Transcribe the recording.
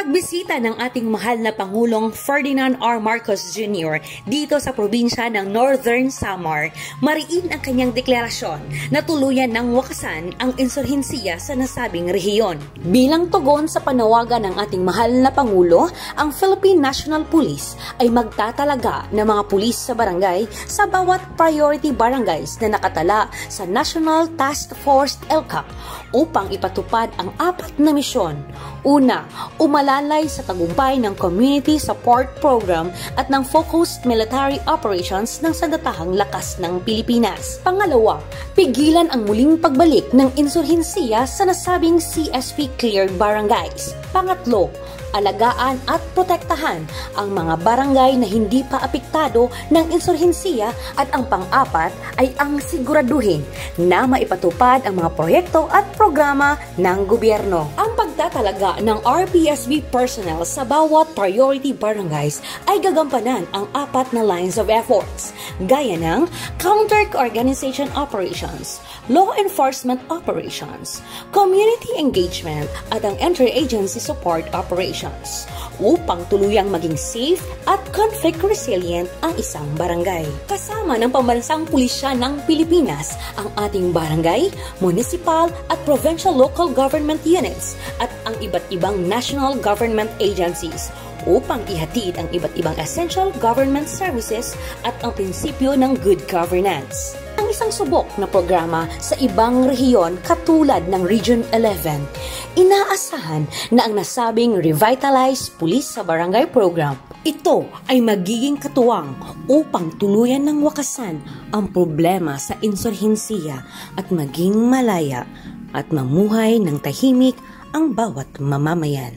pagbisita ng ating mahal na Pangulong Ferdinand R. Marcos Jr. dito sa probinsya ng Northern Samar, mariin ang kanyang deklarasyon na tuluyan ng wakasan ang insurhensiya sa nasabing rehiyon. Bilang tugon sa panawagan ng ating mahal na Pangulo, ang Philippine National Police ay magtatalaga ng mga pulis sa barangay sa bawat priority barangays na nakatala sa National Task Force ELCAC upang ipatupad ang apat na misyon. Una, umalalay sa tagumpay ng Community Support Program at ng Focused Military Operations ng Sandatahang Lakas ng Pilipinas. Pangalawa, pigilan ang muling pagbalik ng insurhensiya sa nasabing CSP-cleared barangays. Pangatlo, alagaan at protektahan ang mga barangay na hindi pa apektado ng insurhensiya at ang pang-apat ay ang siguraduhin na maipatupad ang mga proyekto at programa ng gobyerno. Ang pagtatalaga ng RPSB personnel sa bawat priority barangays ay gagampanan ang apat na lines of efforts, gaya ng counter-organization operations, law enforcement operations, community engagement at ang interagency support operations upang tuluyang maging safe at conflict resilient ang isang barangay. Kasama ng pambansang pulisya ng Pilipinas ang ating barangay, municipal at provincial local government units at ang iba't ibang national government agencies upang ihatid ang iba't ibang essential government services at ang prinsipyo ng good governance. Ang isang subok na programa sa ibang rehiyon katulad ng Region 11, inaasahan na ang nasabing Revitalize Police sa Barangay Program, ito ay magiging katuwang upang tuluyan ng wakasan ang problema sa insurhensiya at maging malaya at mamuhay ng tahimik ang bawat mamamayan.